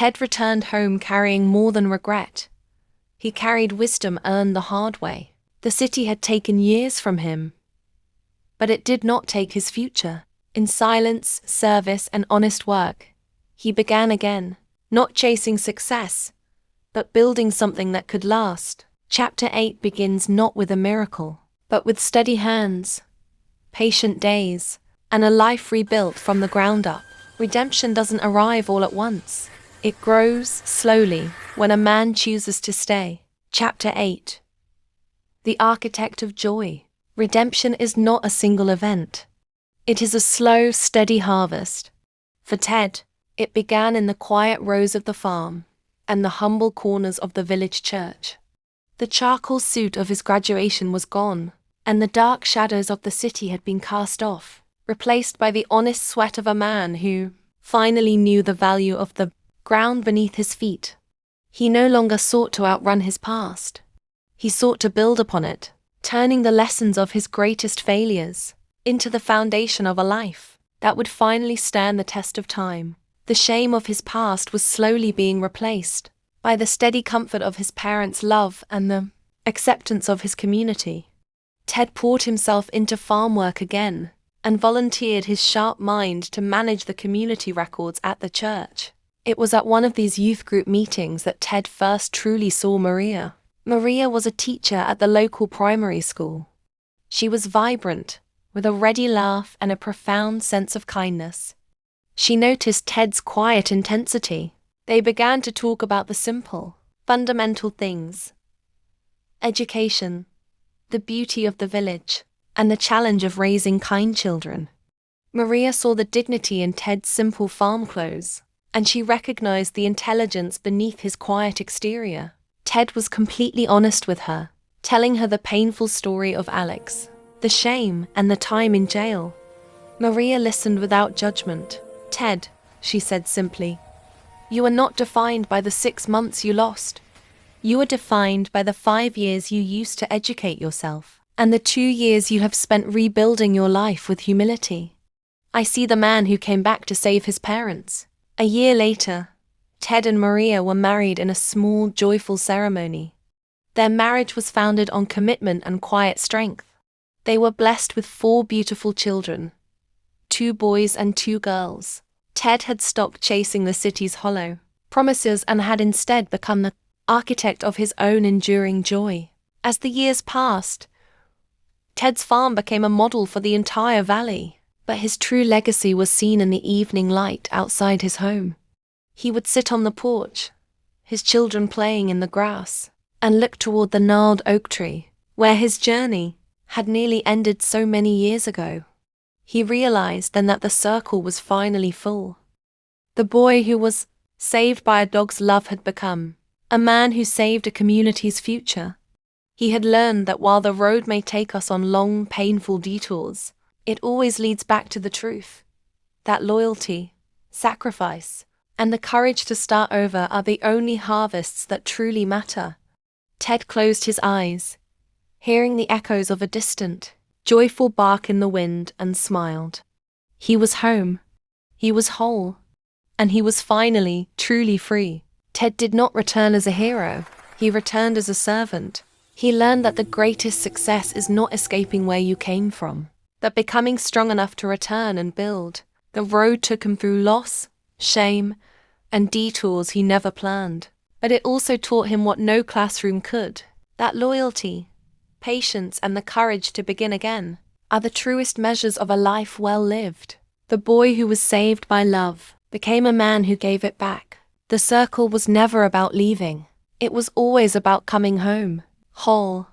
Ted returned home carrying more than regret. He carried wisdom earned the hard way. The city had taken years from him, but it did not take his future. In silence, service, and honest work, he began again, not chasing success, but building something that could last. Chapter 8 begins not with a miracle, but with steady hands, patient days, and a life rebuilt from the ground up. Redemption doesn't arrive all at once. It grows slowly when a man chooses to stay. Chapter 8. The Architect of Joy. Redemption is not a single event. It is a slow, steady harvest. For Ted, it began in the quiet rows of the farm and the humble corners of the village church. The charcoal suit of his graduation was gone, and the dark shadows of the city had been cast off, replaced by the honest sweat of a man who finally knew the value of the ground beneath his feet. He no longer sought to outrun his past. He sought to build upon it, turning the lessons of his greatest failures into the foundation of a life that would finally stand the test of time. The shame of his past was slowly being replaced by the steady comfort of his parents' love and the acceptance of his community. Ted poured himself into farm work again and volunteered his sharp mind to manage the community records at the church. It was at one of these youth group meetings that Ted first truly saw Maria. Maria was a teacher at the local primary school. She was vibrant, with a ready laugh and a profound sense of kindness. She noticed Ted's quiet intensity. They began to talk about the simple, fundamental things: education, the beauty of the village, and the challenge of raising kind children. Maria saw the dignity in Ted's simple farm clothes, and she recognized the intelligence beneath his quiet exterior. Ted was completely honest with her, telling her the painful story of Alex, the shame, and the time in jail. Maria listened without judgment. "Ted," she said simply, "you are not defined by the 6 months you lost. You are defined by the 5 years you used to educate yourself, and the 2 years you have spent rebuilding your life with humility." I see the man who came back to save his parents. A year later, Ted and Maria were married in a small, joyful ceremony. Their marriage was founded on commitment and quiet strength. They were blessed with 4 beautiful children, 2 boys and 2 girls. Ted had stopped chasing the city's hollow promises and had instead become the architect of his own enduring joy. As the years passed, Ted's farm became a model for the entire valley, but his true legacy was seen in the evening light outside his home. He would sit on the porch, his children playing in the grass, and look toward the gnarled oak tree, where his journey had nearly ended so many years ago. He realized then that the circle was finally full. The boy who was saved by a dog's love had become a man who saved a community's future. He had learned that while the road may take us on long, painful detours, it always leads back to the truth. That loyalty, sacrifice, and the courage to start over are the only harvests that truly matter. Ted closed his eyes, hearing the echoes of a distant, joyful bark in the wind, and smiled. He was home. He was whole. And he was finally, truly free. Ted did not return as a hero. He returned as a servant. He learned that the greatest success is not escaping where you came from, but becoming strong enough to return and build. The road took him through loss, shame, and detours he never planned. But it also taught him what no classroom could: that loyalty, patience, and the courage to begin again are the truest measures of a life well lived. The boy who was saved by love became a man who gave it back. The circle was never about leaving. It was always about coming home, whole,